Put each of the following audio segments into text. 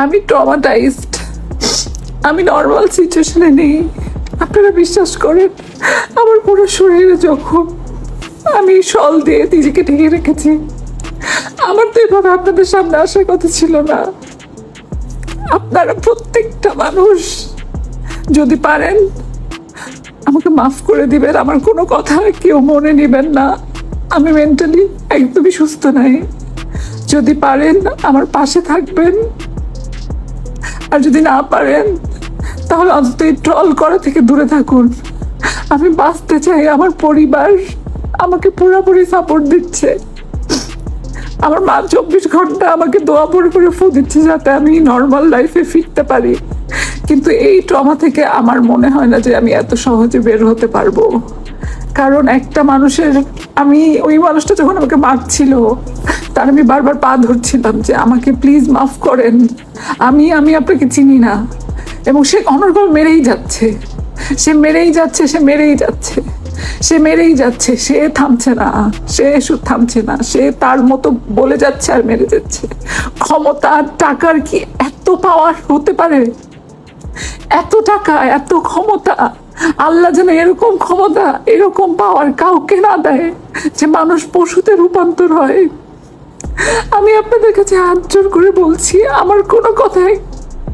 আমি ট্রমাটাইজড, আমি নর্মাল সিচুয়েশনে নেই। আপনারা বিশ্বাস করেন, আমার পুরো শরীরে জখম, আমি শল দিয়ে নিজেকে ঢেকে রেখেছি। আমার তো এভাবে আপনাদের সামনে আসার কথা ছিল না। আপনারা প্রত্যেকটা মানুষ যদি পারেন আমাকে মাফ করে দিবেন, আমার কোনো কথা কেউ মনে নেবেন না। আমি মেন্টালি একদমই সুস্থ নাই। যদি পারেন আমার পাশে থাকবেন, আর যদি না পারেন তাহলে অন্তত এই ট্রল করা থেকে দূরে থাকুন। আমি বাঁচতে চাই, আমার পরিবার আমাকে পুরোপুরি সাপোর্ট দিচ্ছে। আমার মা 24 ঘন্টা আমাকে দোয়া করে ফু দিচ্ছে যাতে আমি নর্মাল লাইফে ফিরতে পারি। কিন্তু এই ট্রমা থেকে আমার মনে হয় না যে আমি এত সহজে বের হতে পারবো। কারণ একটা মানুষের, আমি ওই মানুষটা যখন আমাকে মারছিল তার আমি বারবার পা ধরছিলাম যে আমাকে প্লিজ মাফ করেন, আমি আপনাকে চিনি না। এবং সে অনর্গল মেরেই যাচ্ছে, সে মেরেই যাচ্ছে, সে মেরেই যাচ্ছে, সে মেরেই যাচ্ছে, সে থামছে না, সে থামছে না, সে তার মতো বলে যাচ্ছে আর মেরে যাচ্ছে। ক্ষমতা টাকার কি এত পাওয়ার হতে পারে? এত টাকা, এত ক্ষমতা, আল্লাহ যেন এরকম ক্ষমতা, এরকম পাওয়ার কাউকে না দেয় যে মানুষ পশুতে রূপান্তর হয়। আমি আপনাদের কাছে হাত জোর করে বলছি, আমার কোনো কথায়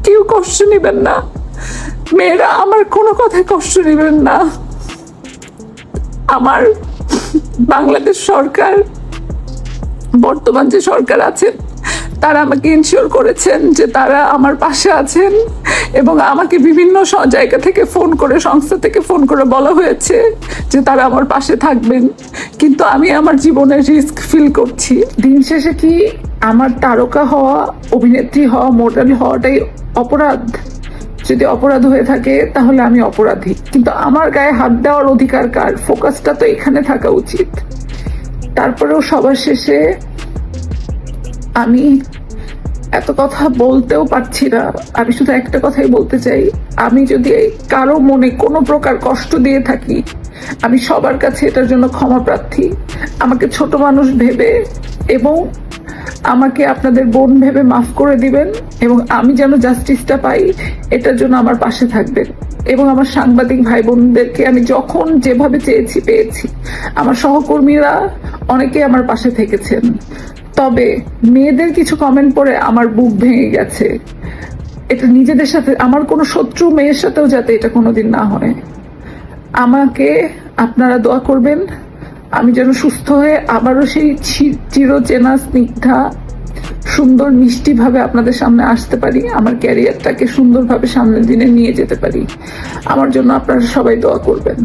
কেউ কষ্ট নেবেন না। মেয়েরা আমার কোনো কথায় কষ্ট নেবেন না। আমার বাংলাদেশ সরকার, বর্তমান যে সরকার আছেন, তারা আমাকে ইনশিওর করেছেন যে তারা আমার পাশে আছেন এবং আমাকে বিভিন্ন জায়গা থেকে ফোন করে, সংস্থা থেকে ফোন করে বলা হয়েছে যে তারা আমার পাশে থাকবেন। কিন্তু আমি আমার জীবনের রিস্ক ফিল করছি। দিন শেষে কি আমার তারকা হওয়া, অভিনেত্রী হওয়া, মডেল হওয়াটাই অপরাধ? যদি অপরাধ হয়ে থাকে তাহলে আমি অপরাধী, কিন্তু আমার গায়ে হাত দেওয়ার অধিকার কার? ফোকাসটা তো এখানে থাকা উচিত। তারপরেও সবার শেষে আমি এত কথা বলতেও পারছি না। আমি শুধু একটা কথাই বলতে চাই, আমি যদি কারো মনে কোনো প্রকার কষ্ট দিয়ে থাকি, আমি সবার কাছে এটার জন্য ক্ষমা প্রার্থী। আমাকে ছোট মানুষ ভেবে এবং আমাকে আপনাদের বোন ভেবে মাফ করে দিবেন এবং আমি যেন জাস্টিসটা পাই এটার জন্য আমার পাশে থাকবেন। এবং আমার সাংবাদিক ভাই বোনদেরকে আমি যখন যেভাবে চেয়েছি পেয়েছি। আমার সহকর্মীরা অনেকে আমার পাশে থেকেছেন। তবে মেয়েদের কিছু কমেন্ট পড়ে আমার বুক ভেঙে গেছে। এটা নিজেদের সাথে, আমার কোনো শত্রু মেয়ের সাথেও যাতে এটা কোনোদিন না হয়। আমাকে আপনারা দোয়া করবেন আমি যেন সুস্থ হয়ে আবারও সেই চিরচেনা স্নিগ্ধা, সুন্দর মিষ্টি ভাবে আপনাদের সামনে আসতে পারি, আমার ক্যারিয়ারটাকে সুন্দরভাবে সামনের দিনে নিয়ে যেতে পারি। আমার জন্য আপনারা সবাই দোয়া করবেন।